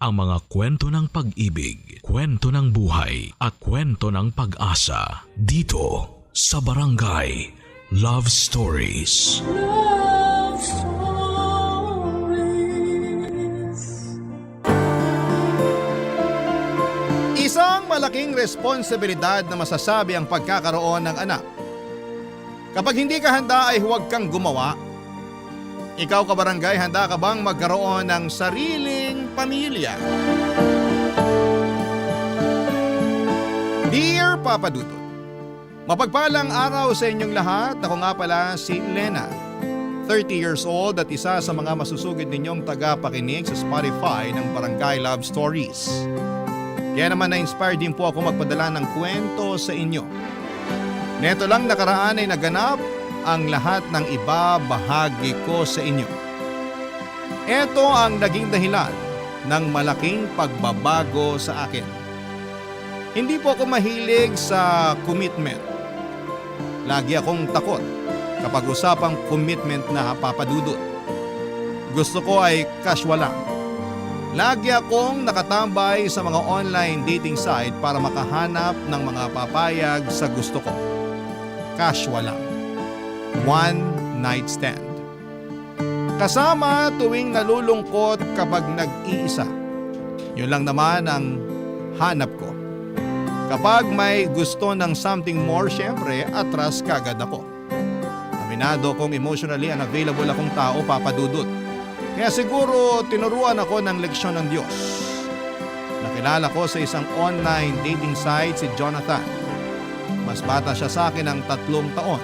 ang mga kwento ng pag-ibig, kwento ng buhay at kwento ng pag-asa dito sa Barangay Love Stories. Love Stories. Isang malaking responsibilidad na masasabi ang pagkakaroon ng anak. Kapag hindi ka handa ay huwag kang gumawa. Ikaw kabarangay, handa ka bang magkaroon ng sariling pamilya? Dear Papa Dudut, mapagpalang araw sa inyong lahat. Ako nga pala si Lena, 30 years old at isa sa mga masusugid ninyong tagapakinig sa Spotify ng Barangay Love Stories. Kaya naman na-inspired din po ako magpadala ng kwento sa inyo. Neto lang nakaraan ay naganap ang lahat ng ibabahagi ko sa inyo. Ito ang naging dahilan ng malaking pagbabago sa akin. Hindi po ako mahilig sa commitment. Lagi akong takot kapag usapang commitment na papadudot. Gusto ko ay casual lang. Lagi akong nakatambay sa mga online dating site para makahanap ng mga papayag sa gusto ko. Casual lang. One night stand. Kasama tuwing nalulungkot kapag nag-iisa. Yun lang naman ang hanap ko. Kapag may gusto ng something more, syempre atras kagad ako. Aminado kong emotionally unavailable akong tao, papadudot. Kaya siguro tinuruan ako ng leksyon ng Diyos. Nakilala ko sa isang online dating site si Jonathan. Mas bata siya sa akin ng 3 taon.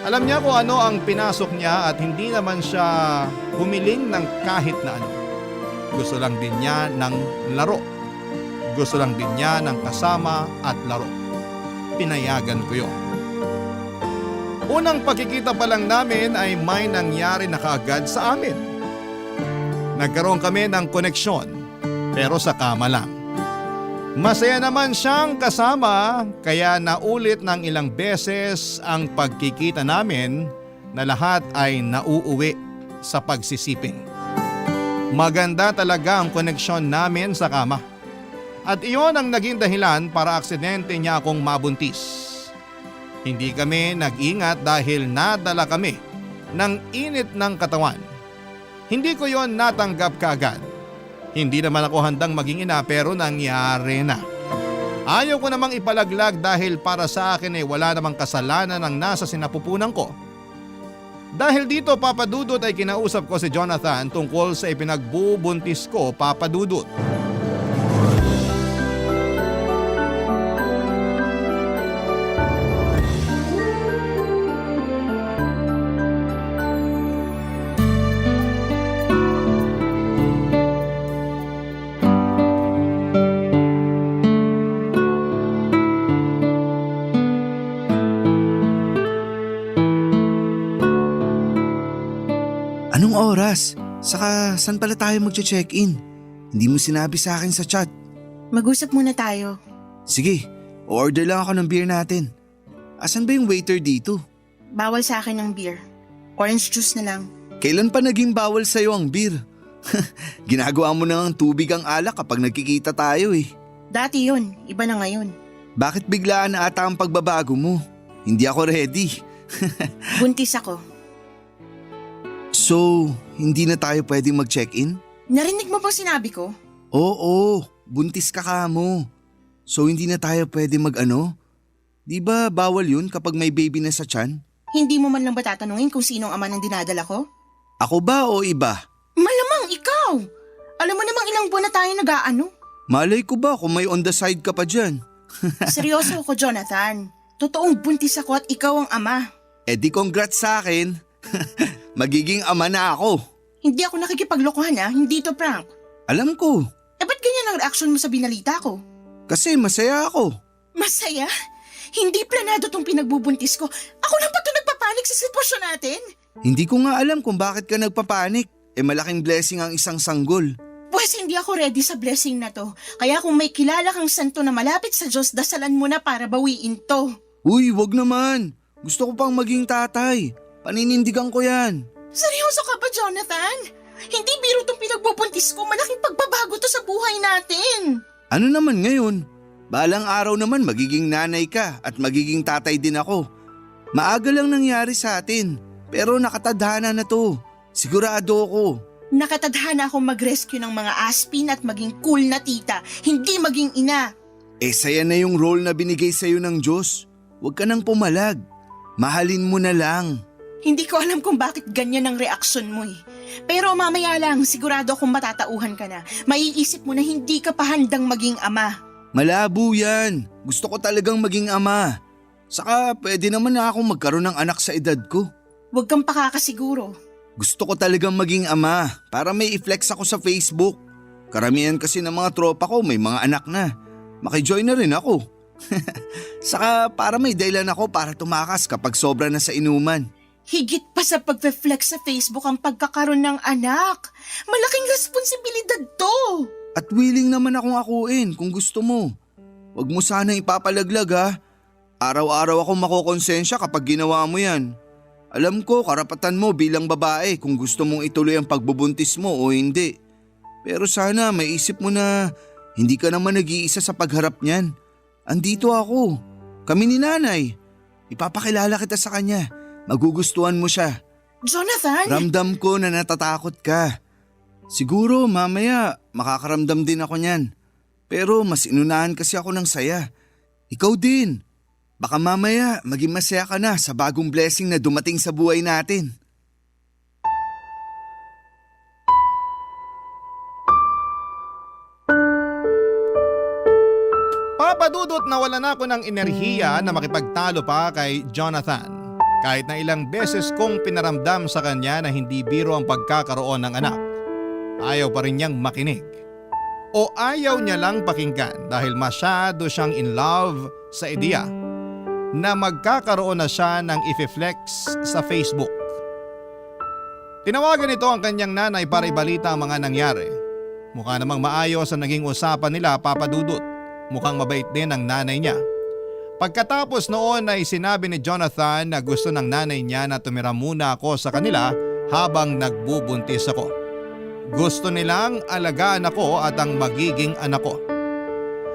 Alam niya kung ano ang pinasok niya at hindi naman siya humiling ng kahit na ano. Gusto lang din niya ng laro. Gusto lang din niya ng kasama at laro. Pinayagan ko yun. Unang pagkikita pa lang namin ay may nangyari na kaagad sa amin. Nagkaroon kami ng koneksyon pero sa kama lang. Masaya naman siyang kasama kaya naulit ng ilang beses ang pagkikita namin na lahat ay nauuwi sa pagsisiping. Maganda talaga ang koneksyon namin sa kama. At iyon ang naging dahilan para aksidente niya akong mabuntis. Hindi kami nag-ingat dahil nadala kami ng init ng katawan. Hindi ko yon natanggap kaagad. Hindi naman ako handang maging ina pero nangyari na. Ayaw ko namang ipalaglag dahil para sa akin ay wala namang kasalanan ang nasa sinapupunan ko. Dahil dito papadudot ay kinausap ko si Jonathan tungkol sa ipinagbubuntis ko, papadudot. Anong oras? Saka saan pala tayo magche-check-in? Hindi mo sinabi sa akin sa chat. Mag-usap muna tayo. Sige, order lang ako ng beer natin. Asan ba yung waiter dito? Bawal sa akin ng beer. Orange juice na lang. Kailan pa naging bawal sa'yo ang beer? Ginagawa mo na ng tubig ang alak kapag nagkikita tayo eh. Dati yun, iba na ngayon. Bakit biglaan na ata ang pagbabago mo? Hindi ako ready. Buntis ako. So, hindi na tayo pwedeng mag-check-in? Narinig mo ba sinabi ko? Oo, buntis ka mo. So hindi na tayo pwede mag-ano? Di ba bawal yun kapag may baby na sa tiyan? Hindi mo man lang ba tatanungin kung sinong ama ng dinadala ko? Ako ba o iba? Malamang ikaw! Alam mo namang ilang buwan na tayo nag-aano. Malay ko ba kung may on the side ka pa dyan? Seryoso ako, Jonathan. Totoong buntis ako at ikaw ang ama. Eh di congrats sa akin. Magiging ama na ako. Hindi ako nakikipaglokohan hindi to prank. Alam ko. Ba't ganyan ang reaksyon mo sa binalita ko? Kasi masaya ako. Masaya? Hindi planado tong pinagbubuntis ko. Ako lang ba ito nagpapanik sa sitwasyon natin? Hindi ko nga alam kung bakit ka nagpapanik. Malaking blessing ang isang sanggol. Pues hindi ako ready sa blessing na to. Kaya kung may kilala kang santo na malapit sa Diyos, dasalan mo na para bawiin to. Uy, wag naman. Gusto ko pang maging tatay. Paninindigan ko yan. Seryoso ka ba, Jonathan? Hindi biro tong pinagbubuntis ko. Malaking pagbabago buhay natin. Ano naman ngayon? Balang araw naman magiging nanay ka at magiging tatay din ako. Maaga lang nangyari sa atin, pero nakatadhana na to. Sigurado ako. Nakatadhana akong mag-rescue ng mga aspin at maging cool na tita, hindi maging ina. Saya na yung role na binigay sa'yo ng Diyos. Huwag ka nang pumalag. Mahalin mo na lang. Hindi ko alam kung bakit ganyan ang reaksyon mo eh. Pero mamaya lang, sigurado akong matatauhan ka na. Maiisip mo na hindi ka pa handang maging ama. Malabo yan. Gusto ko talagang maging ama. Saka pwede naman na akong magkaroon ng anak sa edad ko. Huwag kang pakakasiguro. Gusto ko talagang maging ama para may i-flex ako sa Facebook. Karamihan kasi ng mga tropa ko may mga anak na. Makijoin na rin ako. Saka para may dahilan ako para tumakas kapag sobra na sa inuman. Higit pa sa pagpe-flex sa Facebook ang pagkakaroon ng anak. Malaking responsibilidad to. At willing naman akong akuin kung gusto mo. Huwag mo sanang ipapalaglag ha. Araw-araw ako makokonsensya kapag ginawa mo yan. Alam ko karapatan mo bilang babae kung gusto mong ituloy ang pagbubuntis mo o hindi. Pero sana maisip mo na hindi ka naman nag-iisa sa pagharap niyan. Andito ako. Kami ni nanay. Ipapakilala kita sa kanya. Magugustuhan mo siya. Jonathan! Ramdam ko na natatakot ka. Siguro mamaya makakaramdam din ako niyan. Pero mas inunahan kasi ako ng saya. Ikaw din. Baka mamaya maging masaya ka na sa bagong blessing na dumating sa buhay natin. Papadudot na wala na ako ng enerhiya na makipagtalo pa kay Jonathan. Kahit na ilang beses kong pinaramdam sa kanya na hindi biro ang pagkakaroon ng anak. Ayaw pa rin niyang makinig. O ayaw niya lang pakinggan dahil masyado siyang in love sa ideya na magkakaroon na siya ng i-flex sa Facebook. Tinawagan ito ang kanyang nanay para ibalita ang mga nangyari. Mukha namang maayos ang naging usapan nila, Papadudot. Mukhang mabait din ang nanay niya. Pagkatapos noon ay sinabi ni Jonathan na gusto ng nanay niya na tumira muna ako sa kanila habang nagbubuntis ako. Gusto nilang alagaan ako at ang magiging anak ko.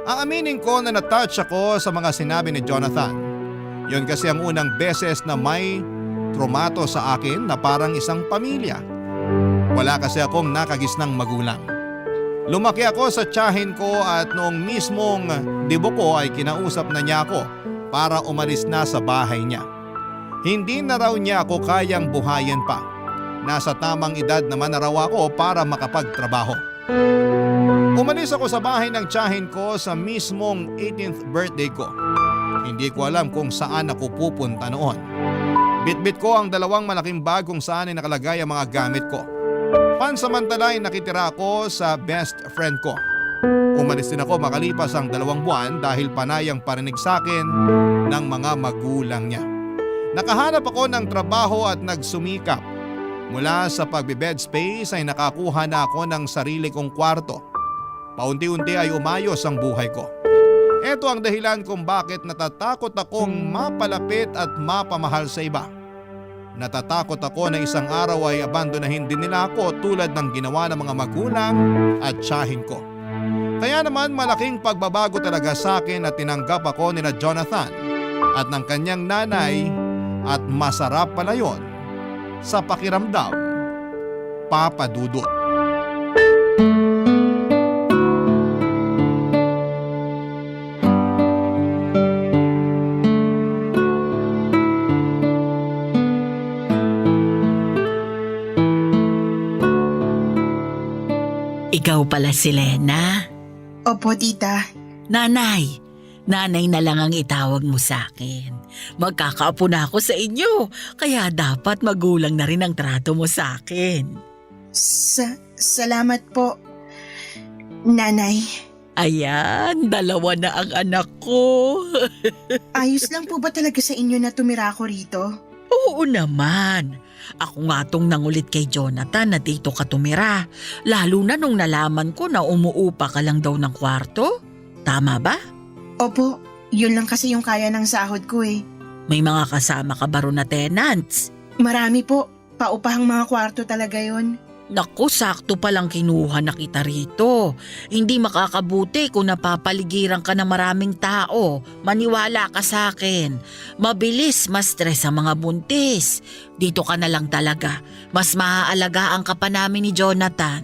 Aaminin ko na natouch ako sa mga sinabi ni Jonathan. Yun kasi ang unang beses na may trumato sa akin na parang isang pamilya. Wala kasi akong nakagisnang magulang. Lumaki ako sa tiyahin ko at noong mismong dibo ko ay kinausap na niya ako para umalis na sa bahay niya. Hindi na raw niya ako kayang buhayin pa. Nasa tamang edad naman na raw ako para makapagtrabaho. Umalis ako sa bahay ng tiyahin ko sa mismong 18th birthday ko. Hindi ko alam kung saan ako pupunta noon. Bitbit ko ang 2 malaking bag kung saan ay nakalagay ang mga gamit ko. Pansamantala ay nakitira ako sa best friend ko. Umalis din ako makalipas ang 2 buwan dahil panayang parinig sa akin ng mga magulang niya. Nakahanap ako ng trabaho at nagsumikap. Mula sa pagbe-bed space ay nakakuha na ako ng sarili kong kwarto. Paunti-unti ay umayos ang buhay ko. Ito ang dahilan kung bakit natatakot akong mapalapit at mapamahal sa iba. Natatakot ako na isang araw ay abandonahin din nila ako tulad ng ginawa ng mga magulang at tiyahin ko. Kaya naman malaking pagbabago talaga sa akin at tinanggap ako nila Jonathan at ng kanyang nanay at masarap pala yon sa pakiramdam, Papadudot. Ikaw pala si Lena. Opo, tita. Nanay na lang ang itawag mo sa akin. Magkakaapo na ako sa inyo, kaya dapat magulang na rin ang trato mo sa akin. Salamat po, nanay. Ayan, 2 na ang anak ko. Ayos lang po ba talaga sa inyo na tumira ako rito? Oo naman. Ako nga tong nangulit kay Jonathan na dito ka tumira. Lalo na nung nalaman ko na umuupa ka lang daw ng kwarto. Tama ba? Opo, yun lang kasi yung kaya ng sahod ko eh. May mga kasama ka ba ron na tenants? Marami po, paupahang mga kwarto talaga yun. Naku, sakto palang kinuha na kita rito. Hindi makakabuti kung napapaligiran ka ng maraming tao. Maniwala ka sa akin. Mabilis ma-stress ang mga buntis. Dito ka na lang talaga. Mas maaalagaan ka pa namin ni Jonathan.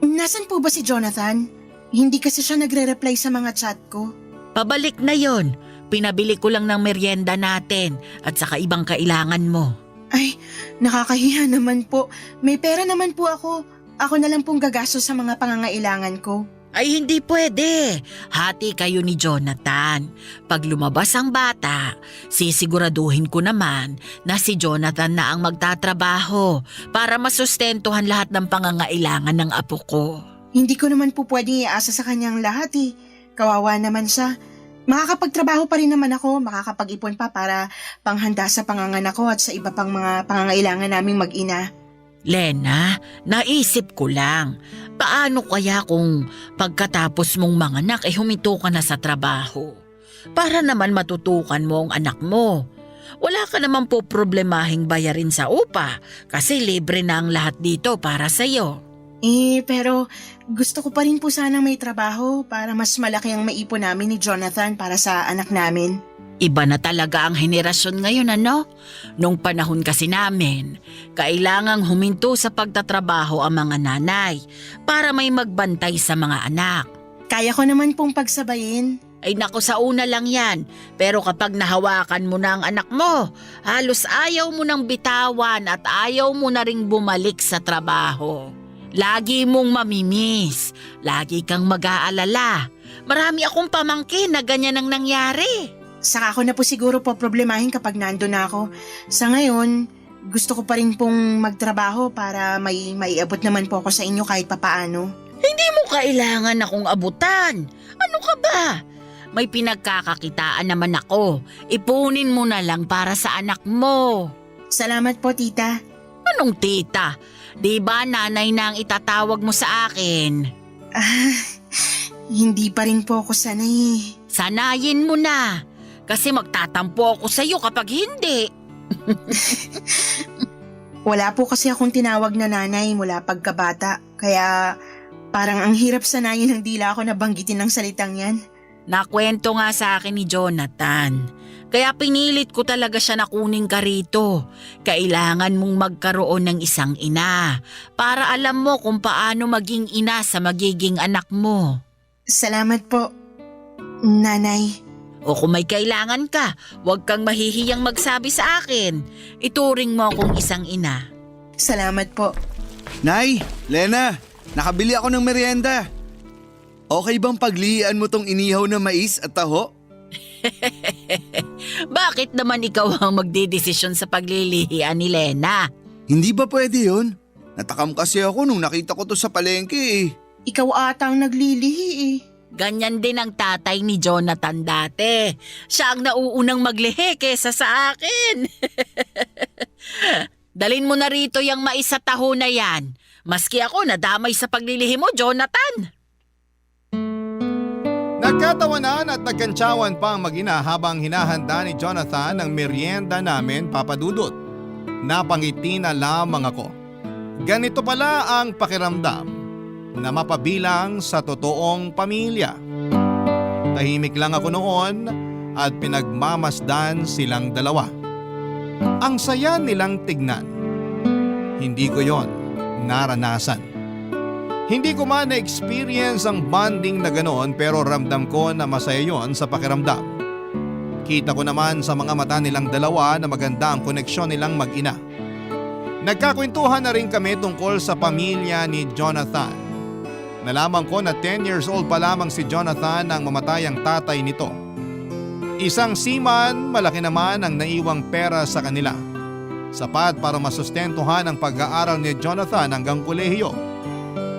Nasan po ba si Jonathan? Hindi kasi siya nagre-reply sa mga chat ko. Pabalik na yon. Pinabili ko lang ng merienda natin at saka ibang kailangan mo. Ay, nakakahiya naman po. May pera naman po ako. Ako na lang pong gagastos sa mga pangangailangan ko. Ay hindi pwede. Hati kayo ni Jonathan. Pag lumabas ang bata, sisiguraduhin ko naman na si Jonathan na ang magtatrabaho para masustentuhan lahat ng pangangailangan ng apo ko. Hindi ko naman po pwedeng iasa sa kanyang lahat eh. Kawawa naman siya. Makakapagtrabaho pa rin naman ako, makakapag-ipon pa para panghanda sa panganganak ko at sa iba pang mga pangangailangan naming mag-ina. Lena, naisip ko lang, paano kaya kung pagkatapos mong manganak huminto ka na sa trabaho? Para naman matutukan mo ang anak mo. Wala ka naman po problemahing bayarin sa upa kasi libre na ang lahat dito para sa'yo. Pero gusto ko pa rin po sanang may trabaho para mas malaki ang maipon namin ni Jonathan para sa anak namin. Iba na talaga ang henerasyon ngayon, ano? Nung panahon kasi namin, kailangang huminto sa pagtatrabaho ang mga nanay para may magbantay sa mga anak. Kaya ko naman pong pagsabayin. Ay naku, sa una lang yan. Pero kapag nahawakan mo na ang anak mo, halos ayaw mo nang bitawan at ayaw mo na ring bumalik sa trabaho. Lagi mong mamimiss. Lagi kang mag-aalala. Marami akong pamangkin na ganyan ang nangyari. Saka ako na po siguro po problemahin kapag nandun na ako. Sa ngayon, gusto ko pa rin pong magtrabaho para may maiabot naman po ako sa inyo kahit papaano. Hindi mo kailangan akong abutan. Ano ka ba? May pinagkakakitaan naman ako. Ipunin mo na lang para sa anak mo. Salamat po, tita. Anong tita? Di ba nanay na ang itatawag mo sa akin? Hindi pa rin po ako sanay. Sanayin mo na. Kasi magtatampo ako sa iyo kapag hindi. Wala po kasi akong tinawag na nanay mula pagkabata. Kaya parang ang hirap sanayin ng dila ako na banggitin ng salitang yan. Nakwento nga sa akin ni Jonathan. Kaya pinilit ko talaga siya na kunin ka rito. Kailangan mong magkaroon ng isang ina para alam mo kung paano maging ina sa magiging anak mo. Salamat po, nanay. O kung may kailangan ka, huwag kang mahihiyang magsabi sa akin. Ituring mo akong isang ina. Salamat po. Nay, Lena, nakabili ako ng merienda. Okay bang paglihian mo tong inihaw na mais at taho? Bakit naman ikaw ang magdedesisyon sa paglilihian ni Lena? Hindi ba pwede yun? Natakam kasi ako nung nakita ko to sa palengke eh. Ikaw ata ang naglilihi eh. Ganyan din ang tatay ni Jonathan dati. Siya ang nauunang maglihi kesa sa akin. Dalin mo na rito yung mais sa taho na yan. Maski ako nadamay sa paglilihi mo, Jonathan. Nagkatawanan at nagkantsawan pa ang mag-ina habang hinahanda ni Jonathan ang merienda namin, Papa Dudut. Napangiti na lamang ako. Ganito pala ang pakiramdam na mapabilang sa totoong pamilya. Tahimik lang ako noon at pinagmamasdan silang dalawa. Ang saya nilang tignan. Hindi ko yon naranasan. Hindi ko man na-experience ang bonding na ganoon pero ramdam ko na masaya yon sa pakiramdam. Kita ko naman sa mga mata nilang dalawa na maganda ang koneksyon nilang mag-ina. Nagkakwentuhan na rin kami tungkol sa pamilya ni Jonathan. Nalaman ko na 10 years old pa lamang si Jonathan nang mamatay ang tatay nito. Isang seaman, malaki naman ang naiwang pera sa kanila. Sapat para masustentuhan ang pag-aaral ni Jonathan hanggang kolehiyo.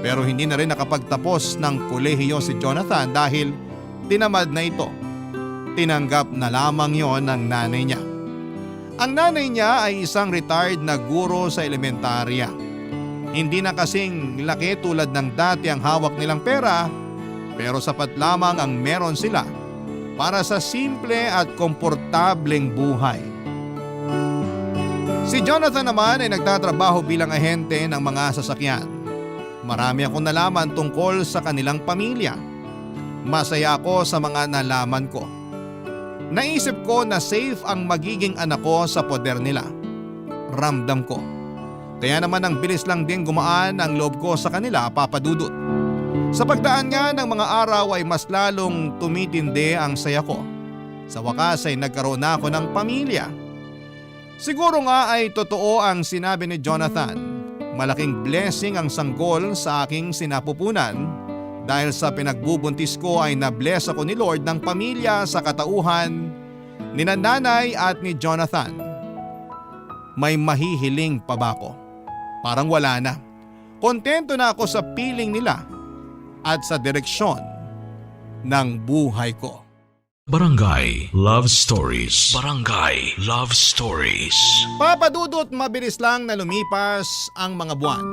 Pero hindi na rin nakapagtapos ng kolehiyo si Jonathan dahil tinamad na ito. Tinanggap na lamang yon ng nanay niya. Ang nanay niya ay isang retired na guro sa elementarya. Hindi na kasing laki tulad ng dati ang hawak nilang pera, pero sapat lamang ang meron sila para sa simple at komportableng buhay. Si Jonathan naman ay nagtatrabaho bilang ahente ng mga sasakyan. Marami akong nalaman tungkol sa kanilang pamilya. Masaya ako sa mga nalaman ko. Naisip ko na safe ang magiging anak ko sa poder nila. Ramdam ko. Kaya naman ang bilis lang din gumaan ang loob ko sa kanila, Papa Dudut. Sa pagdaan nga ng mga araw ay mas lalong tumitindi ang saya ko. Sa wakas ay nagkaroon na ako ng pamilya. Siguro nga ay totoo ang sinabi ni Jonathan. Malaking blessing ang sanggol sa aking sinapupunan dahil sa pinagbubuntis ko ay na-bless ako ni Lord ng pamilya sa katauhan ni nanay at ni Jonathan. May mahihiling pa ba ako? Parang wala na. Kontento na ako sa piling nila at sa direksyon ng buhay ko. Barangay Love Stories. Barangay Love Stories. Papa Dudut, mabilis lang na lumipas ang mga buwan.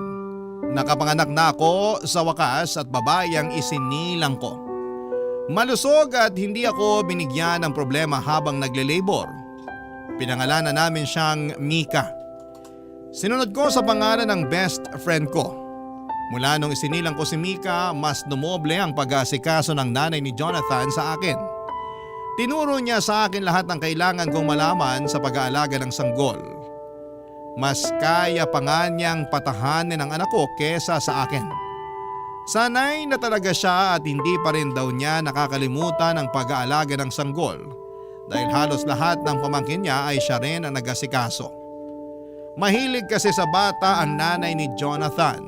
Nakapanganak na ako sa wakas at babae ang isinilang ko. Malusog at hindi ako binigyan ng problema habang nagle-labor. Pinangalanan namin siyang Mika. Sinunod ko sa pangalan ng best friend ko. Mula nung isinilang ko si Mika, mas dumoble ang pag-aasikaso ng nanay ni Jonathan sa akin. Tinuro niya sa akin lahat ng kailangan kong malaman sa pag-aalaga ng sanggol. Mas kaya pa nga niyang patahanin ang anak ko kesa sa akin. Sanay na talaga siya at hindi pa rin daw niya nakakalimutan ang pag-aalaga ng sanggol dahil halos lahat ng pamangkin niya ay siya rin ang nag-asikaso. Mahilig kasi sa bata ang nanay ni Jonathan.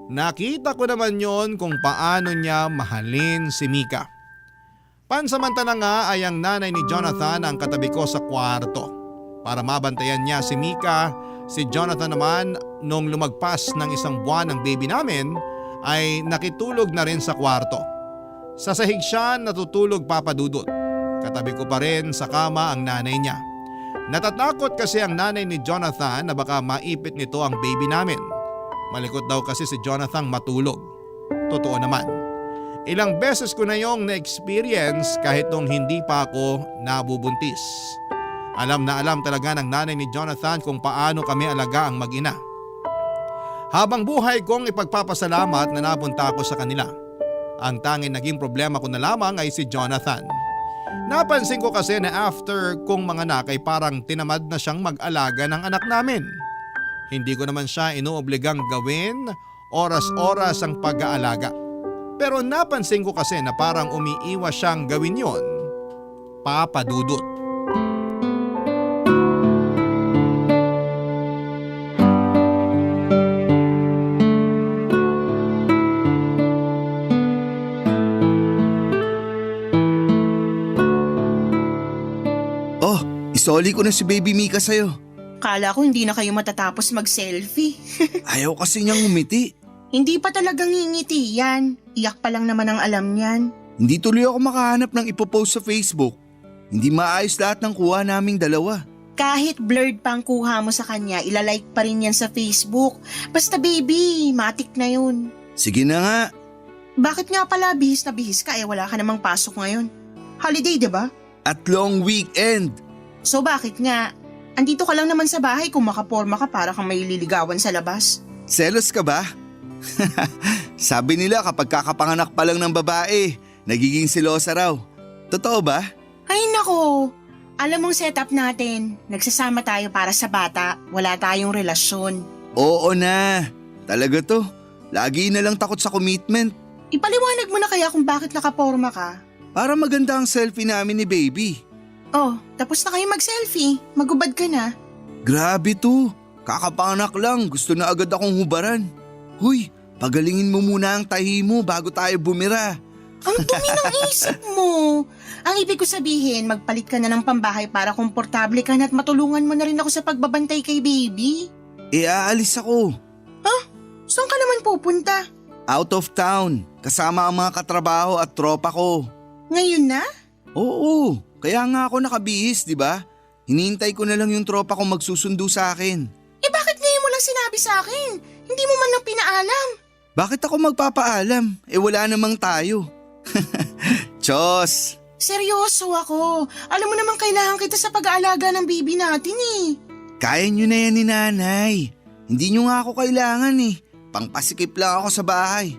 Nakita ko naman yon kung paano niya mahalin si Mika. Pansamantala nga ay ang nanay ni Jonathan ang katabi ko sa kwarto. Para mabantayan niya si Mika, si Jonathan naman nung lumagpas ng 1 buwan ng baby namin ay nakitulog na rin sa kwarto. Sa sahig siya natutulog, Papa Dudut. Katabi ko pa rin sa kama ang nanay niya. Natatakot kasi ang nanay ni Jonathan na baka maipit nito ang baby namin. Malikot daw kasi si Jonathan matulog. Totoo naman. Ilang beses ko na yung na-experience kahit nung hindi pa ako nabubuntis. Alam na alam talaga ng nanay ni Jonathan kung paano kami alaga ang mag-ina. Habang buhay kong ipagpapasalamat na napunta ako sa kanila. Ang tanging naging problema ko na lamang ay si Jonathan. Napansin ko kasi na after kong manganak ay parang tinamad na siyang mag-alaga ng anak namin. Hindi ko naman siya inuobligang gawin oras-oras ang pag-aalaga. Pero napansin ko kasi na parang umiiwas siyang gawin yon, Papa Dudut. Oh, isoli ko na si Baby Mika sa'yo. Kala ko hindi na kayo matatapos mag-selfie. Ayaw kasi niyang umiti. Hindi pa talagang ngingiti yan. Iyak pa lang naman ang alam niyan. Hindi tuloy ako makahanap ng ipopost sa Facebook. Hindi maayos lahat ng kuha naming dalawa. Kahit blurred pa ang kuha mo sa kanya, ilalike pa rin yan sa Facebook. Basta baby, matik na yun. Sige na nga. Bakit nga pala bihis na bihis ka wala ka namang pasok ngayon? Holiday, diba? At long weekend. So bakit nga? Andito ka lang naman sa bahay kung makaporma ka para kang may liligawan sa labas. Selos ka ba? Sabi nila kapag kakapanganak pa lang ng babae, nagiging silosa raw. Totoo ba? Ay nako, alam mong setup natin. Nagsasama tayo para sa bata, wala tayong relasyon. Oo na. Talaga to. Lagi na lang takot sa commitment. Ipaliwanag mo na kaya kung bakit nakaporma ka. Para maganda ang selfie namin ni baby. Oh, tapos na kayo mag-selfie. Magubad ka na. Grabe to. Kakapanganak lang, gusto na agad akong hubaran. Huy, pagalingin mo muna ang tahi mo bago tayo bumira. Ang dumi ng isip mo. Ang ibig ko sabihin, magpalit ka na ng pambahay para komportable ka na at matulungan mo na rin ako sa pagbabantay kay baby. Aalis ako. Saan ka naman pupunta? Out of town, kasama ang mga katrabaho at tropa ko. Ngayon na? Oo, kaya nga ako nakabihis, di ba? Hinihintay ko na lang yung tropa ko magsusundo sa akin. Bakit ngayon mo lang sinabi sa akin? Hindi mo man lang pinaalam. Bakit ako magpapaalam? Wala namang tayo. Diyos! Seryoso ako. Alam mo naman kailangan kita sa pag-aalaga ng baby natin eh. Kaya nyo na yan ni nanay. Hindi nyo nga ako kailangan eh. Pangpasikip lang ako sa bahay.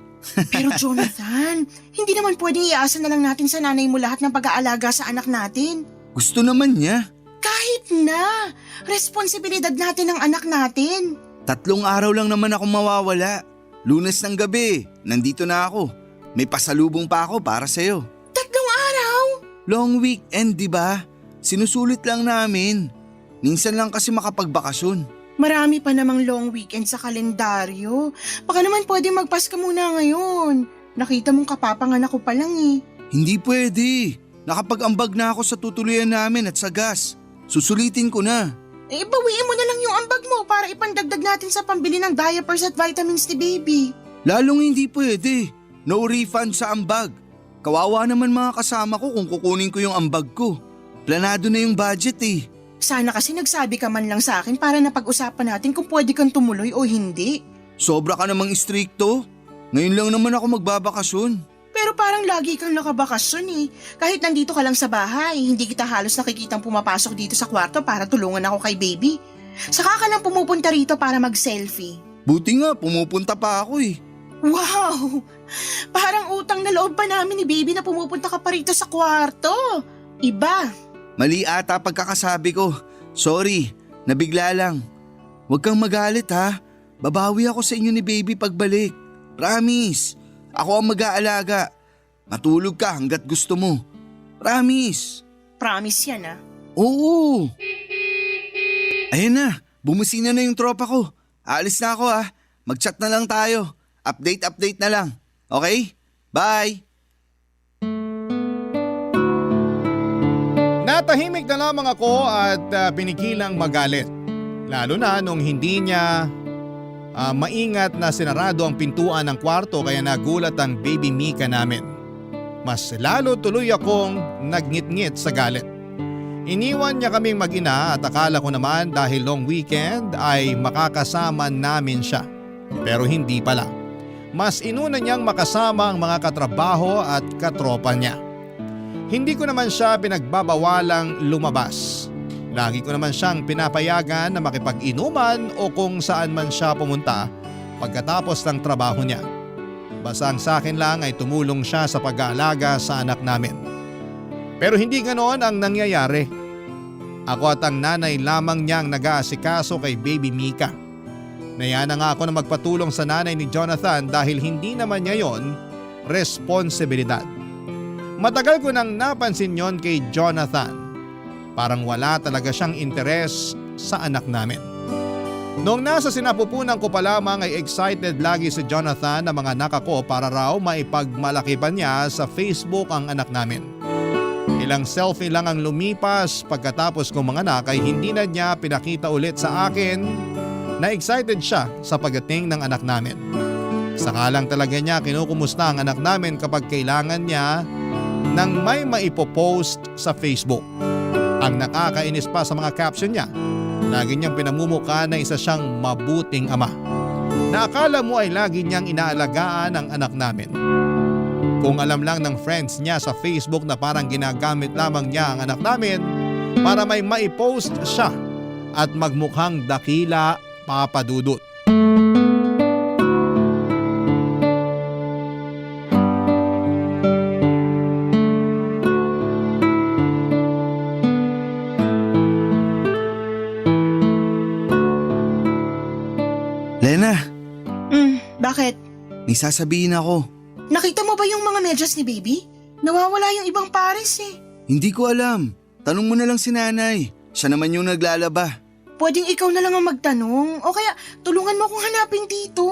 Pero Jonathan, hindi naman pwedeng iasa na lang natin sa nanay mo lahat ng pag-aalaga sa anak natin. Gusto naman niya. Kahit na, responsibilidad natin ang anak natin. 3 araw lang naman ako mawawala. Lunes ng gabi, nandito na ako. May pasalubong pa ako para sa'yo. 3 araw? Long weekend, di ba? Sinusulit lang namin. Minsan lang kasi makapagbakasyon. Marami pa namang long weekend sa kalendaryo. Baka naman pwede magpaska muna ngayon. Nakita mong kapapanganak ko pa lang eh. Hindi pwede. Nakapag-ambag na ako sa tutuluyan namin at sa gas. Susulitin ko na. Eh, bawiin mo na lang yung ambag mo para ipandagdag natin sa pambili ng diapers at vitamins ni baby. Lalong hindi pwede. No refund sa ambag. Kawawa naman mga kasama ko kung kukunin ko yung ambag ko. Planado na yung budget eh. Sana kasi nagsabi ka man lang sa akin para napag-usapan natin kung pwede kang tumuloy o hindi. Sobra ka namang istrikto. Ngayon lang naman ako magbabakasyon. Pero parang lagi kang nakabakasyon eh. Kahit nandito ka lang sa bahay, hindi kita halos nakikitang pumapasok dito sa kwarto para tulungan ako kay baby. Saka ka lang pumupunta rito para mag-selfie. Buti nga, pumupunta pa ako eh. Wow! Parang utang na loob pa namin ni baby na pumupunta ka pa rito sa kwarto. Iba. Mali ata pagkakasabi ko. Sorry, nabigla lang. Huwag kang magalit ha. Babawi ako sa inyo ni baby pagbalik. Promise. Ako ang mag-aalaga. Matulog ka hanggat gusto mo. Promise. Promise yan ah. Oo. Ayun na, bumusina na yung tropa ko. Aalis na ako ha. Mag-chat na lang tayo. Update na lang. Okay? Bye. Natahimik na lamang ako at pinigilang magalit. Lalo na nung hindi niya maingat na sinarado ang pintuan ng kwarto kaya nagulat ang baby Mika namin. Mas lalo tuloy akong nagngit-ngit sa galit. Iniwan niya kaming mag-ina at akala ko naman dahil long weekend ay makakasama namin siya. Pero hindi pala. Mas inuna niyang makasama ang mga katrabaho at katropa niya. Hindi ko naman siya pinagbabawalang lumabas. Lagi ko naman siyang pinapayagan na makipag-inuman o kung saan man siya pumunta pagkatapos ng trabaho niya. Basta ang sa akin lang ay tumulong siya sa pag-aalaga sa anak namin. Pero hindi ganoon ang nangyayari. Ako at ang nanay lamang niyang nag-aasikaso kay baby Mika. Naya na nga ako na magpatulong sa nanay ni Jonathan dahil hindi naman niya yon responsibilidad. Matagal ko nang napansin yon kay Jonathan. Parang wala talaga siyang interes sa anak namin. Noong nasa sinapupunan ko pa lamang ay excited lagi si Jonathan na mga anak ako para raw maipagmalaki pa niya sa Facebook ang anak namin. Ilang selfie lang ang lumipas pagkatapos kong mga anak ay hindi na niya pinakita ulit sa akin na excited siya sa pagdating ng anak namin. Saka lang talaga niya kinukumusta ang anak namin kapag kailangan niya nang may maipopost sa Facebook. Ang nakakainis pa sa mga caption niya, lagi niyang pinamumukha na isa siyang mabuting ama. Na akala mo ay lagi niyang inaalagaan ang anak namin. Kung alam lang ng friends niya sa Facebook na parang ginagamit lamang niya ang anak namin para may maipost siya at magmukhang dakila papadudot. Lena, Bakit? may sasabihin ako. Nakita mo ba yung mga medyas ni baby? Nawawala yung ibang pares eh. Hindi ko alam. Tanong mo na lang si nanay. Siya naman yung naglalaba. Pwedeng ikaw na lang ang magtanong o kaya tulungan mo akong hanapin dito.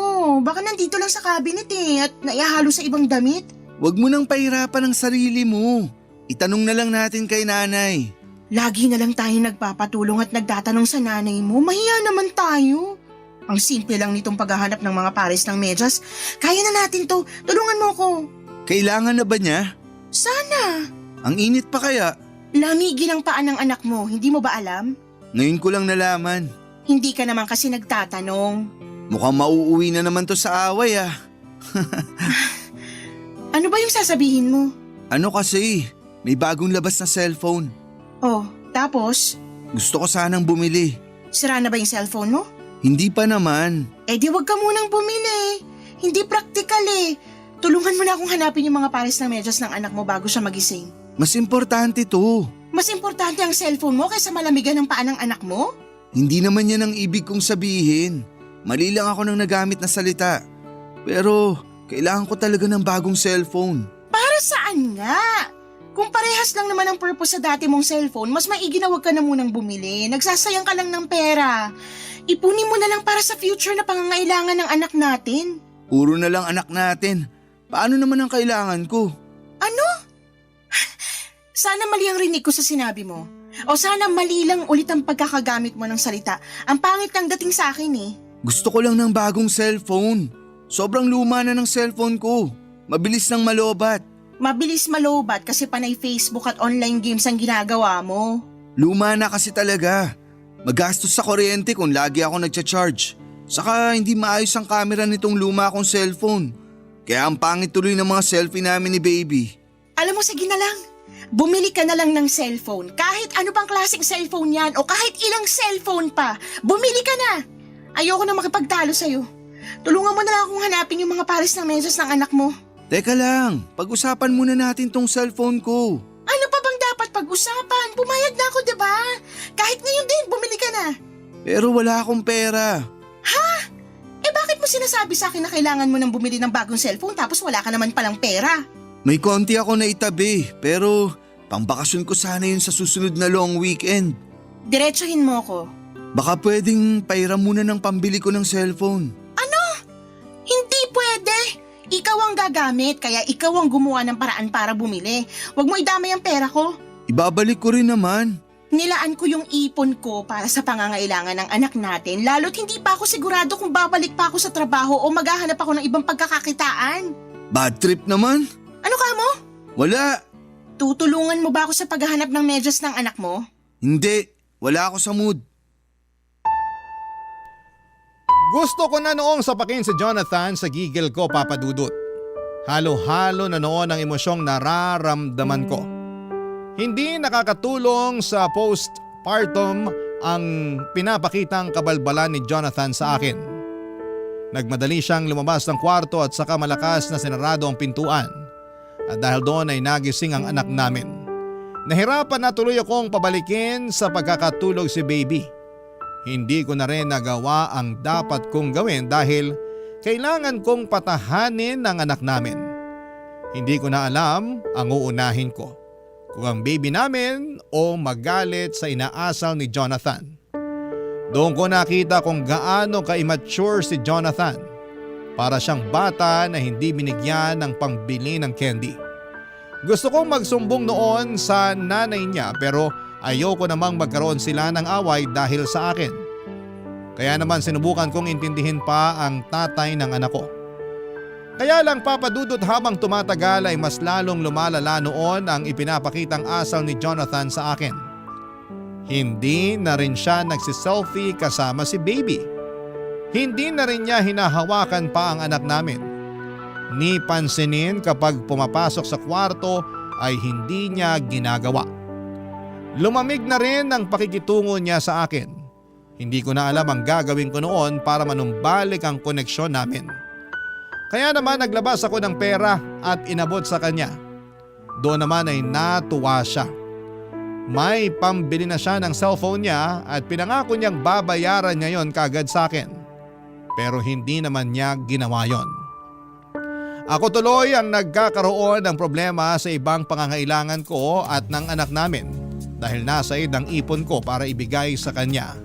Baka nandito lang sa cabinet eh at naihalo sa ibang damit. Huwag mo nang pahirapan ang sarili mo. Itanong na lang natin kay nanay. Lagi na lang tayo nagpapatulong at nagtatanong sa nanay mo. Mahiya naman tayo. Ang simple lang nitong paghahanap ng mga pares ng medyas. Kaya na natin to. Tulungan mo ko. Kailangan na ba niya? Sana. Ang init pa kaya? Lamigin ang paan ng anak mo. Hindi mo ba alam? Ngayon ko lang nalaman. Hindi ka naman kasi nagtatanong. Mukhang mauuwi na naman to sa away ah. Ano ba yung sasabihin mo? Ano kasi? May bagong labas na cellphone. Oh, tapos? Gusto ko sanang bumili. Sira na ba yung cellphone mo? Hindi pa naman. Eh di wag ka munang bumili. Hindi practical eh. Tulungan mo na akong hanapin yung mga pares ng medyas ng anak mo bago siya magising. Mas importante to. Mas importante ang cellphone mo kaysa malamigan ng paa ng anak mo? Hindi naman yan ang ibig kong sabihin. Mali lang ako ng nagamit na salita. Pero kailangan ko talaga ng bagong cellphone. Para saan nga? Kung parehas lang naman ang purpose sa dati mong cellphone, mas maigi na wag ka na munang bumili. Nagsasayang ka lang ng pera. Ipunin mo na lang para sa future na pangangailangan ng anak natin. Puro na lang anak natin. Paano naman ang kailangan ko? Ano? Sana mali ang rinig ko sa sinabi mo. O sana mali lang ulit ang pagkakagamit mo ng salita. Ang pangit ng dating sa akin eh. Gusto ko lang ng bagong cellphone. Sobrang luma na ng cellphone ko. Mabilis nang malobat. Mabilis malobat kasi panay Facebook at online games ang ginagawa mo. Luma na kasi talaga. Magastos sa kuryente kung lagi ako nagcha-charge. Saka hindi maayos ang camera nitong luma kong cellphone. Kaya ang pangit tuloy ng mga selfie namin ni baby. Alam mo, sige na lang. Bumili ka na lang ng cellphone. Kahit ano pang klaseng cellphone yan o kahit ilang cellphone pa. Bumili ka na. Ayoko na makipagtalo sa'yo. Tulungan mo na lang akong hanapin yung mga pares ng medyas ng anak mo. Teka lang, pag-usapan muna natin tong cellphone ko. Ano pa bang dapat pag-usapan? Pumayag na ako, diba? Kahit ngayon din, bumili ka na. Pero wala akong pera. Eh bakit mo sinasabi sa akin na kailangan mo nang bumili ng bagong cellphone tapos wala ka naman palang pera? May konti ako na itabi, pero pangbakasyon ko sana yun sa susunod na long weekend. Diretsuhin mo ko. Baka pwedeng pairam muna ng pambili ko ng cellphone. Hindi pwede. Ikaw ang gagamit, kaya ikaw ang gumawa ng paraan para bumili. Huwag mo idamay ang pera ko. Ibabalik ko rin naman. Nilaan ko yung ipon ko para sa pangangailangan ng anak natin, lalo't hindi pa ako sigurado kung babalik pa ako sa trabaho o maghahanap ako ng ibang pagkakakitaan. Bad trip naman. Ano ka mo? Wala. Tutulungan mo ba ako sa paghahanap ng medyas ng anak mo? Hindi. Wala ako sa mood. Gusto ko na noong sapakin si Jonathan sa gigil ko, Papa Dudut. Halo-halo na noon ang emosyong nararamdaman ko. Hindi nakakatulong sa postpartum ang pinapakitang kabalbalan ni Jonathan sa akin. Nagmadali siyang lumabas ng kwarto at saka malakas na sinarado ang pintuan. At dahil doon ay nagising ang anak namin. Nahirapan na tuloy akong pabalikin sa pagkakatulog si baby. Hindi ko na rin nagawa ang dapat kong gawin dahil kailangan kong patahanin ang anak namin. Hindi ko na alam ang uunahin ko. Kung ang baby namin o magalit sa inaasal ni Jonathan. Doon ko nakita kung gaano ka-immature si Jonathan. Para siyang bata na hindi binigyan ng pangbili ng candy. Gusto kong magsumbong noon sa nanay niya pero ayoko namang magkaroon sila ng away dahil sa akin. Kaya naman sinubukan kong intindihin pa ang tatay ng anak ko. Kaya lang Papa Dudut, habang tumatagal ay mas lalong lumalala noon ang ipinapakitang asal ni Jonathan sa akin. Hindi na rin siya nagsiselfie kasama si baby. Hindi na rin niya hinahawakan pa ang anak namin. Ni pansinin kapag pumapasok sa kwarto ay hindi niya ginagawa. Lumamig na rin ang pakikitungo niya sa akin. Hindi ko na alam ang gagawin ko noon para manumbalik ang koneksyon namin. Kaya naman naglabas ako ng pera at inabot sa kanya. Doon naman ay natuwa siya. May pambili na siya ng cellphone niya at pinangako niyang babayaran niya yon kaagad sa akin. Pero hindi naman niya ginawa yon. Ako tuloy ang nagkakaroon ng problema sa ibang pangangailangan ko at ng anak namin dahil nasa ang ipon ko para ibigay sa kanya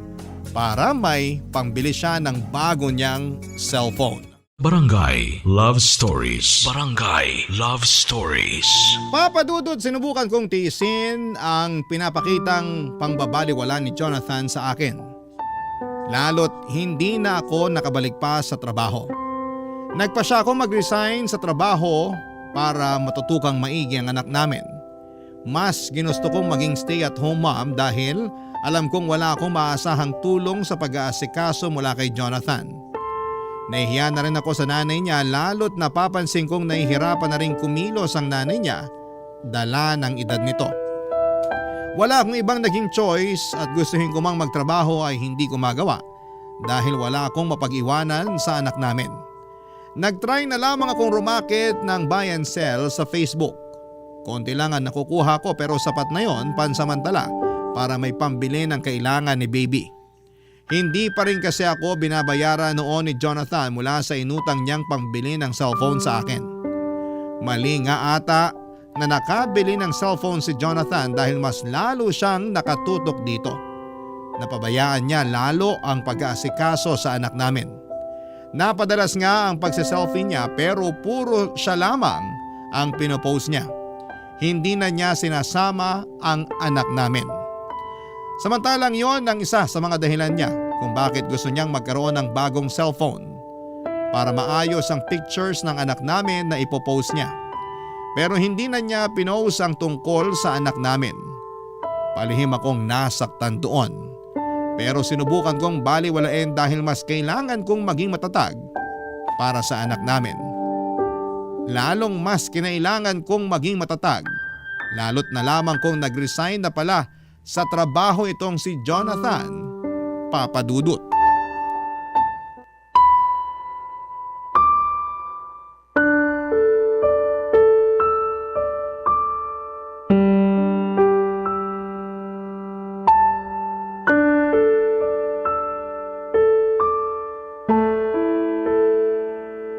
para may pangbili siya ng bago niyang cellphone. Barangay Love Stories. Barangay Love Stories. Papa Dudut, sinubukan kong tiisin ang pinapakitang pangbabaliwala ni Jonathan sa akin. Lalo't hindi na ako nakabalik pa sa trabaho. Nagpa siya akong mag-resign sa trabaho para matutukang maigi ang anak namin. Mas ginusto kong maging stay-at-home mom dahil alam kong wala akong maasahang tulong sa pag-aasikaso mula kay Jonathan. Nahihiya na rin ako sa nanay niya lalo't napapansin kong nahihirapan na rin kumilos ang nanay niya dala ng edad nito. Wala akong ibang naging choice at gustuhin ko mang magtrabaho ay hindi ko magawa dahil wala akong mapag-iwanan sa anak namin. Nagtry na lamang akong rumakit ng buy and sell sa Facebook. Konti lang ang nakukuha ko pero sapat na yon pansamantala para may pambili ng kailangan ni baby. Hindi pa rin kasi ako binabayaran noon ni Jonathan mula sa inutang niyang pambili ng cellphone sa akin. Mali nga ata na nakabili ng cellphone si Jonathan dahil mas lalo siyang nakatutok dito. Napabayaan niya lalo ang pag-aasikaso sa anak namin. Napadalas nga ang pagsiselfie niya pero puro siya lamang ang pinopost niya. Hindi na niya sinasama ang anak namin. Samantalang yon ang isa sa mga dahilan niya kung bakit gusto niyang magkaroon ng bagong cellphone para maayos ang pictures ng anak namin na ipopost niya. Pero hindi na niya pinost ang tungkol sa anak namin. Palihim akong nasaktan doon. Pero sinubukan kong baliwalain dahil mas kailangan kong maging matatag para sa anak namin. Lalong mas kinailangan kong maging matatag, lalo't na lamang kong nag-resign na pala sa trabaho itong si Jonathan Papadudut.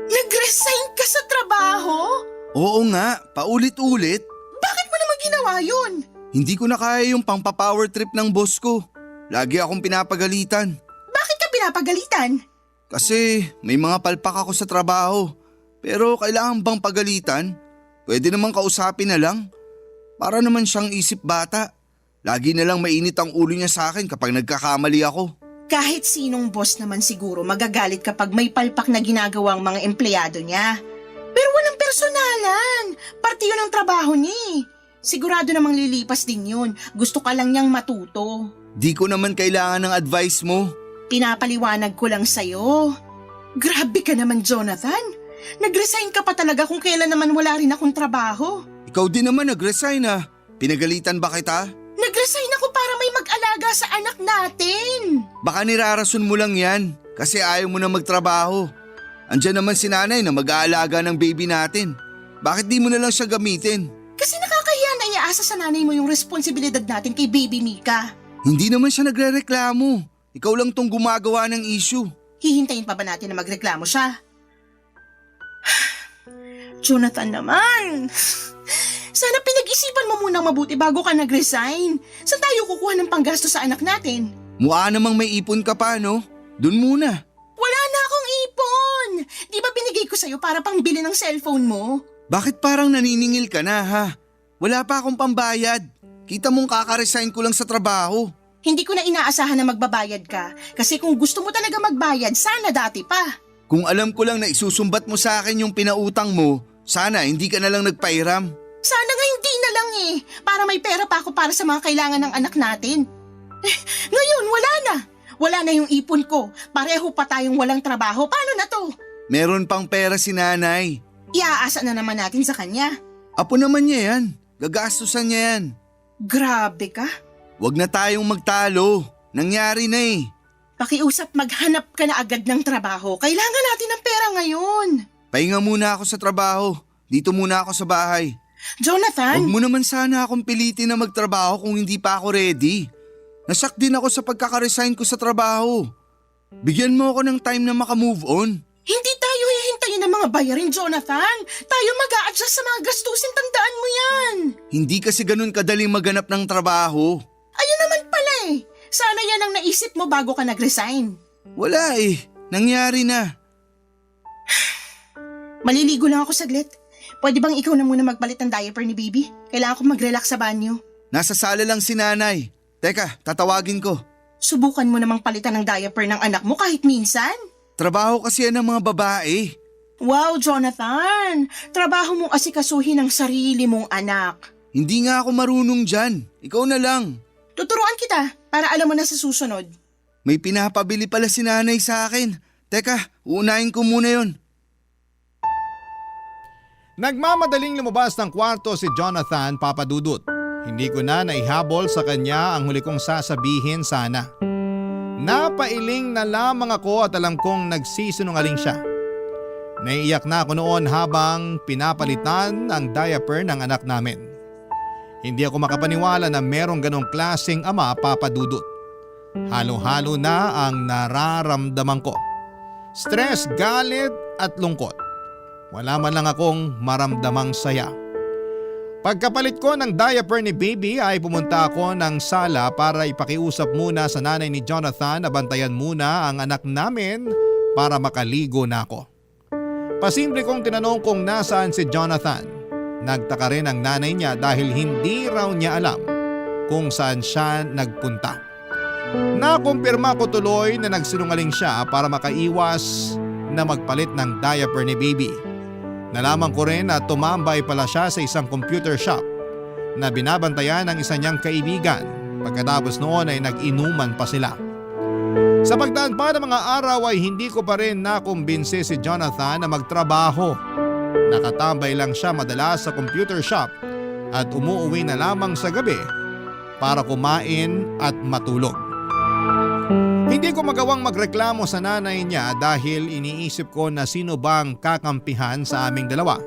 Nag-resign ka sa trabaho? Oo nga, paulit-ulit. Bakit mo naman ginawa yun? Hindi ko na kaya yung pangpa-power trip ng boss ko. Lagi akong pinapagalitan. Bakit ka pinapagalitan? Kasi may mga palpak ako sa trabaho. Pero kailangan bang pagalitan? Pwede namang kausapin na lang. Para naman siyang isip bata. Lagi na lang mainit ang ulo niya sa akin kapag nagkakamali ako. Kahit sinong boss naman siguro magagalit kapag may palpak na ginagawang mga empleyado niya. Pero walang personalan. Parte yun ang trabaho niya. Sigurado namang lilipas din yun. Gusto ka lang niyang matuto. Di ko naman kailangan ng advice mo. Pinapaliwanag ko lang sa'yo. Grabe ka naman, Jonathan. Nag-resign ka pa talaga kung kailan naman wala rin akong trabaho. Ikaw din naman nag-resign ah. Pinagalitan ba kita? Nag-resign ako para may mag-alaga sa anak natin. Baka nirarason mo lang yan kasi ayaw mo na magtrabaho. Andiyan naman si nanay na mag-aalaga ng baby natin. Bakit di mo na lang siya gamitin? Kasi nakakahiya na iaasa sa nanay mo yung responsibilidad natin kay baby Mika. Hindi naman siya nagre-reklamo. Ikaw lang tong gumagawa ng issue. Hihintayin pa ba natin na magreklamo siya? Jonathan naman. Sana pinag-isipan mo munang mabuti bago ka nag-resign. Saan tayo kukuha ng panggasto sa anak natin? Mukha namang may ipon ka pa, no? Doon muna. Wala na akong ipon. Di ba binigay ko sa'yo para pangbili ng cellphone mo? Bakit parang naniningil ka na ha? Wala pa akong pambayad. Kita mong kaka-resign ko lang sa trabaho. Hindi ko na inaasahan na magbabayad ka. Kasi kung gusto mo talaga magbayad, sana dati pa. Kung alam ko lang na isusumbat mo sa akin yung pinautang mo, sana hindi ka na lang nagpairam. Sana nga hindi na lang eh. Para may pera pa ako para sa mga kailangan ng anak natin. Ngayon, wala na. Wala na yung ipon ko. Pareho pa tayong walang trabaho. Paano na to? Meron pang pera si nanay. Iaasa na naman natin sa kanya. Apo naman niya yan. Gagastusan niya yan. Grabe ka. Huwag na tayong magtalo. Nangyari na eh. Pakiusap maghanap ka na agad ng trabaho. Kailangan natin ng pera ngayon. Pahinga muna ako sa trabaho. Dito muna ako sa bahay. Jonathan! Huwag mo naman sana akong pilitin na magtrabaho kung hindi pa ako ready. Nasak din ako sa pagkaka-resign ko sa trabaho. Bigyan mo ako ng time na makamove on. Hindi tayo hihintayin ng mga bayarin, Jonathan. Tayo mag-a-adjust sa mga gastusin, tandaan mo yan. Hindi kasi ganun kadaling maganap ng trabaho. Ayun naman pala eh. Sana yan ang naisip mo bago ka nag-resign. Wala eh. Nangyari na. Maliligo lang ako saglit. Pwede bang ikaw na muna magpalit ng diaper ni baby? Kailangan ko mag-relax sa banyo. Nasa sala lang si nanay. Teka, tatawagin ko. Subukan mo namang palitan ng diaper ng anak mo kahit minsan. Trabaho kasi yan ng mga babae. Wow, Jonathan! Trabaho mong asikasuhin ang sarili mong anak. Hindi nga ako marunong dyan. Ikaw na lang. Tuturuan kita para alam mo na sa susunod. May pinapabili pala si nanay sa akin. Teka, uunahin ko muna yon. Nagmamadaling lumabas ng kwarto si Jonathan Papadudut. Hindi ko na naihabol sa kanya ang huli kong sasabihin sana. Napailing na lamang ako at alam kong nagsisinungaling siya. Naiiyak na ako noon habang pinapalitan ang diaper ng anak namin. Hindi ako makapaniwala na merong ganong klaseng ama, Papa Dudut. Halo-halo na ang nararamdaman ko. Stress, galit at lungkot. Wala man lang akong maramdamang saya. Pagkapalit ko ng diaper ni baby ay pumunta ako ng sala para ipakiusap muna sa nanay ni Jonathan na bantayan muna ang anak namin para makaligo na ako. Pasimple kong tinanong kung nasaan si Jonathan. Nagtaka rin ang nanay niya dahil hindi raw niya alam kung saan siya nagpunta. Nakumpirma ko tuloy na nagsinungaling siya para makaiwas na magpalit ng diaper ni baby. Nalaman ko rin na tumambay pala siya sa isang computer shop na binabantayan ng isa niyang kaibigan. Pagkatapos noon ay nag-inuman pa sila. Sa pagdaan pa ng mga araw ay hindi ko pa rin nakumbinsi si Jonathan na magtrabaho. Nakatambay lang siya madalas sa computer shop at umuuwi na lamang sa gabi para kumain at matulog. Hindi ko magawang magreklamo sa nanay niya dahil iniisip ko na sino bang kakampihan sa aming dalawa.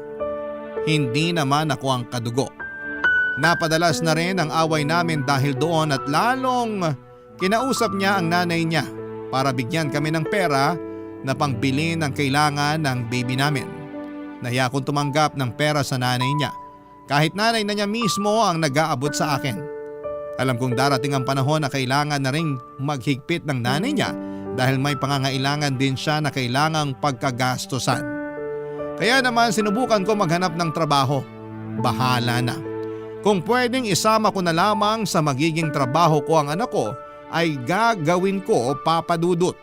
Hindi naman ako ang kadugo. Napadalas na rin ang away namin dahil doon at lalong kinausap niya ang nanay niya para bigyan kami ng pera na pangbili ng kailangan ng baby namin. Nahiya akong tumanggap ng pera sa nanay niya kahit nanay na niya mismo ang nag-aabot sa akin. Alam kong darating ang panahon na kailangan na ring maghigpit ng nanay niya dahil may pangangailangan din siya na kailangang pagkagastosan. Kaya naman sinubukan ko maghanap ng trabaho. Bahala na. Kung pwedeng isama ko na lamang sa magiging trabaho ko ang anak ko ay gagawin ko, Papa Dudut.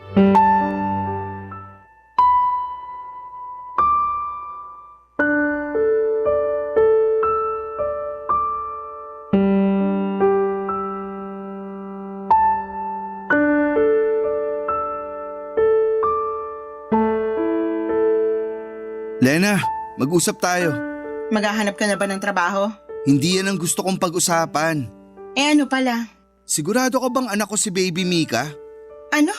Lena, mag-usap tayo. Maghahanap ka na ba ng trabaho? Hindi yan ang gusto kong pag-usapan. Eh ano pala? Sigurado ka bang anak ko si Baby Mika? Ano?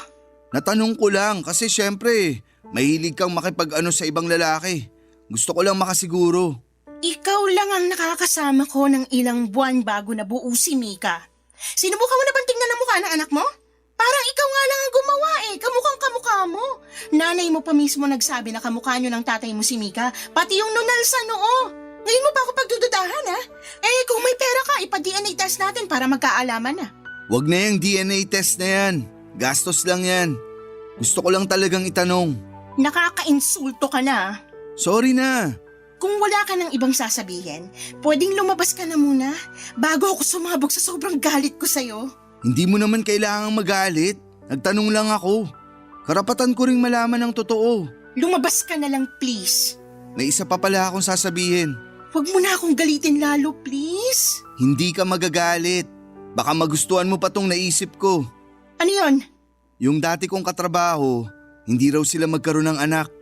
Natanong ko lang kasi syempre, mahilig kang makipag-ano sa ibang lalaki. Gusto ko lang makasiguro. Ikaw lang ang nakakasama ko ng ilang buwan bago nabuo si Mika. Sinubukan mo na bang tingnan ang mukha ng anak mo? Parang ikaw nga lang ang gumawa eh, kamukhang kamukha mo. Nanay mo pa mismo nagsabi na kamukha nyo ng tatay mo si Mika, pati yung nunal sa noo. Ngayon mo pa ako pagdududahan ha? Eh kung may pera ka, ipa-DNA test natin para magkaalaman na. Wag na yung DNA test na yan. Gastos lang yan. Gusto ko lang talagang itanong. Nakaka-insulto ka na. Sorry na. Kung wala ka ng ibang sasabihin, pwedeng lumabas ka na muna bago ako sumabog sa sobrang galit ko sa'yo. Hindi mo naman kailangang magalit. Nagtanong lang ako. Karapatan ko ring malaman ang totoo. Lumabas ka na lang please. May isa pa pala akong sasabihin. Huwag mo na akong galitin lalo please. Hindi ka magagalit. Baka magustuhan mo pa tong naisip ko. Ano yon? Yung dati kong katrabaho, hindi raw sila magkaroon ng anak.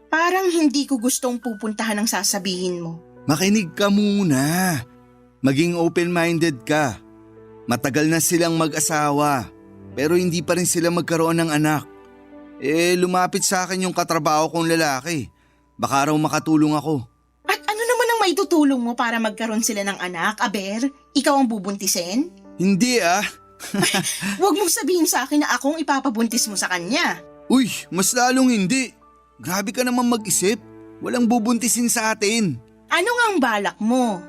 Parang hindi ko gustong pupuntahan ang sasabihin mo. Makinig ka muna. Maging open-minded ka. Matagal na silang mag-asawa, pero hindi pa rin sila magkaroon ng anak. Lumapit sa akin yung katrabaho kong lalaki. Baka raw makatulong ako. At ano naman ang maitutulong mo para magkaroon sila ng anak, Aber? Ikaw ang bubuntisin? Hindi Huwag mong sabihin sa akin na akong ipapabuntis mo sa kanya. Uy, mas lalong hindi. Grabe ka naman mag-isip. Walang bubuntisin sa atin. Ano nga ang balak mo?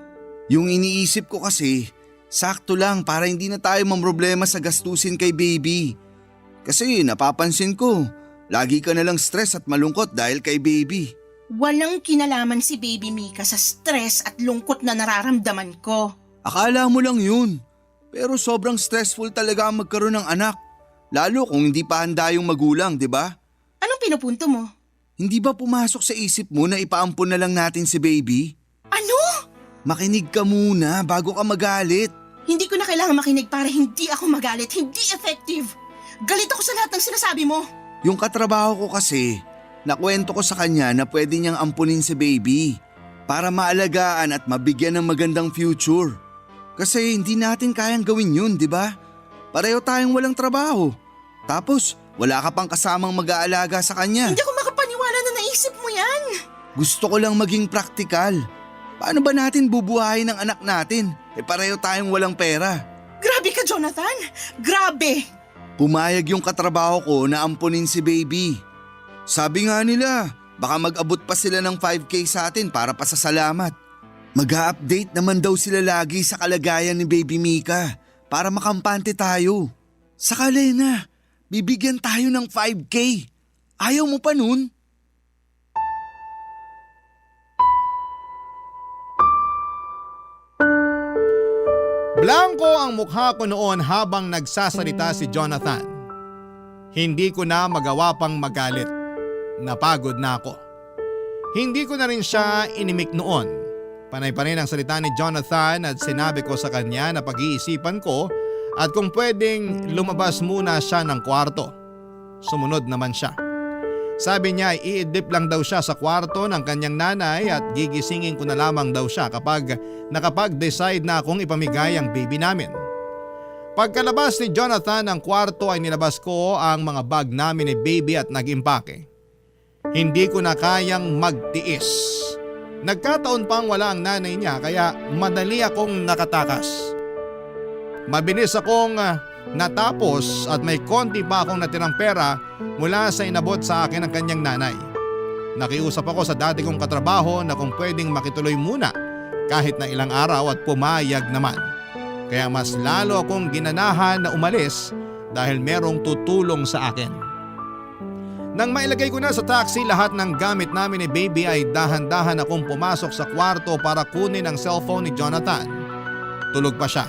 Yung iniisip ko kasi, sakto lang para hindi na tayo mamroblema sa gastusin kay baby. Kasi napapansin ko, lagi ka nalang stress at malungkot dahil kay baby. Walang kinalaman si Baby Mika sa stress at lungkot na nararamdaman ko. Akala mo lang yun. Pero sobrang stressful talaga ang magkaroon ng anak. Lalo kung hindi pa handa yung magulang, di ba? Anong pinupunto mo? Hindi ba pumasok sa isip mo na ipaampon na lang natin si baby? Ano? Makinig ka muna bago ka magalit. Hindi ko na kailangan makinig para hindi ako magalit. Hindi effective. Galit ako sa lahat ng sinasabi mo. Yung katrabaho ko kasi, nakwento ko sa kanya na pwede niyang ampunin si baby para maalagaan at mabigyan ng magandang future. Kasi hindi natin kayang gawin yun, di ba? Pareho tayong walang trabaho. Tapos, wala ka pang kasamang mag-aalaga sa kanya. Hindi ako makapaniwala na naisip mo yan. Gusto ko lang maging praktikal. Paano ba natin bubuhayin ang anak natin? Pareho tayong walang pera. Grabe ka, Jonathan. Grabe. Pumayag yung katrabaho ko na ampunin si baby. Sabi nga nila, baka mag-abot pa sila ng 5K sa atin para pasasalamat. Mag-a-update naman daw sila lagi sa kalagayan ni Baby Mika para makampante tayo. Saka Lena, bibigyan tayo ng 5K. Ayaw mo pa nun? Blanco ang mukha ko noon habang nagsasalita si Jonathan. Hindi ko na magawa pang magalit. Napagod na ako. Hindi ko na rin siya inimik noon. Panay pa rin ang salita ni Jonathan at sinabi ko sa kanya na pag-iisipan ko at kung pwedeng lumabas muna siya ng kwarto. Sumunod naman siya. Sabi niya ay iidlip lang daw siya sa kwarto ng kanyang nanay at gigisingin ko na lamang daw siya kapag nakapag-decide na akong ipamigay ang baby namin. Pagkalabas ni Jonathan ng kwarto ay nilabas ko ang mga bag namin ni baby at nag-impake. Hindi ko na kayang magtiis. Nagkataon pang wala ang nanay niya kaya madali akong nakatakas. Mabilis akong natapos at may konti pa akong natirang pera mula sa inabot sa akin ng kanyang nanay. Nakiusap ako sa dati kong katrabaho na kung pwedeng makituloy muna kahit na ilang araw at pumayag naman. Kaya mas lalo akong ginanahan na umalis dahil merong tutulong sa akin. Nang mailagay ko na sa taxi lahat ng gamit namin ni baby ay dahan-dahan akong pumasok sa kwarto para kunin ang cellphone ni Jonathan. Tulog pa siya.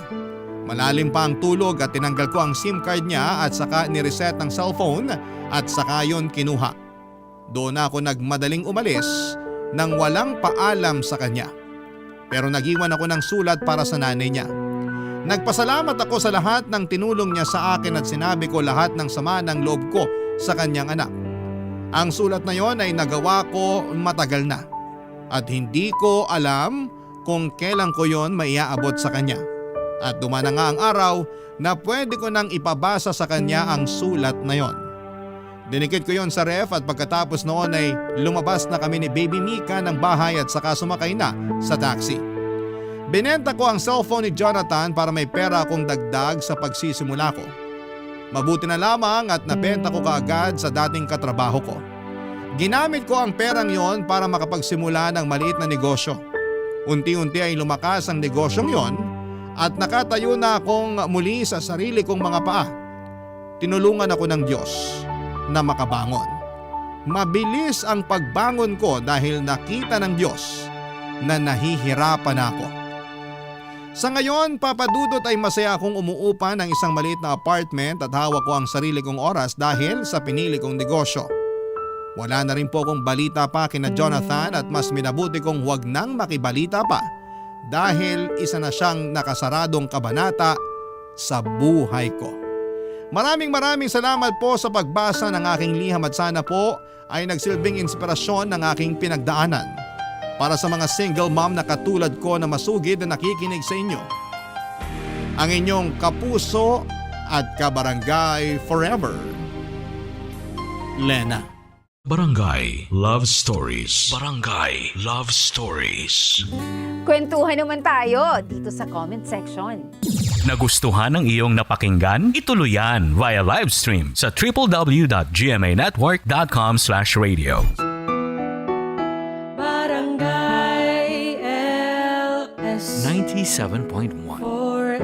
Malalim pa ang tulog at tinanggal ko ang SIM card niya at saka nireset ang cellphone at saka yon kinuha. Doon ako nagmadaling umalis nang walang paalam sa kanya. Pero nag-iwan ako ng sulat para sa nanay niya. Nagpasalamat ako sa lahat ng tinulong niya sa akin at sinabi ko lahat ng sama ng loob ko sa kanyang anak. Ang sulat na yon ay nagawa ko matagal na at hindi ko alam kung kailan ko yon maiaabot sa kanya. At dumana nga ang araw na pwede ko nang ipabasa sa kanya ang sulat na yon. Dinikit ko yon sa ref at pagkatapos noon ay lumabas na kami ni Baby Mika ng bahay at saka sumakay na sa taxi. Binenta ko ang cellphone ni Jonathan para may pera akong dagdag sa pagsisimula ko. Mabuti na lamang at nabenta ko kaagad sa dating katrabaho ko. Ginamit ko ang perang yon para makapagsimula ng maliit na negosyo. Unti-unti ay lumakas ang negosyong yon at nakatayo na akong muli sa sarili kong mga paa. Tinulungan ako ng Diyos na makabangon. Mabilis ang pagbangon ko dahil nakita ng Diyos na nahihirapan ako. Sa ngayon, papadudot ay masaya akong umuupa ng isang maliit na apartment at hawak ko ang sarili kong oras dahil sa pinili kong negosyo. Wala na rin po akong balita pa kina Jonathan at mas minabuti kong huwag nang makibalita pa dahil isa na siyang nakasaradong kabanata sa buhay ko. Maraming salamat po sa pagbasa ng aking liham at sana po ay nagsilbing inspirasyon ng aking pinagdaanan. Para sa mga single mom na katulad ko na masugid na nakikinig sa inyo. Ang inyong kapuso at kabarangay forever, Lena. Barangay Love Stories. Barangay Love Stories. Kwentuhan naman tayo dito sa comment section. Nagustuhan ng iyong napakinggan? Ituloy yan via live stream sa www.gmanetwork.com/radio. Barangay LS 97.1 4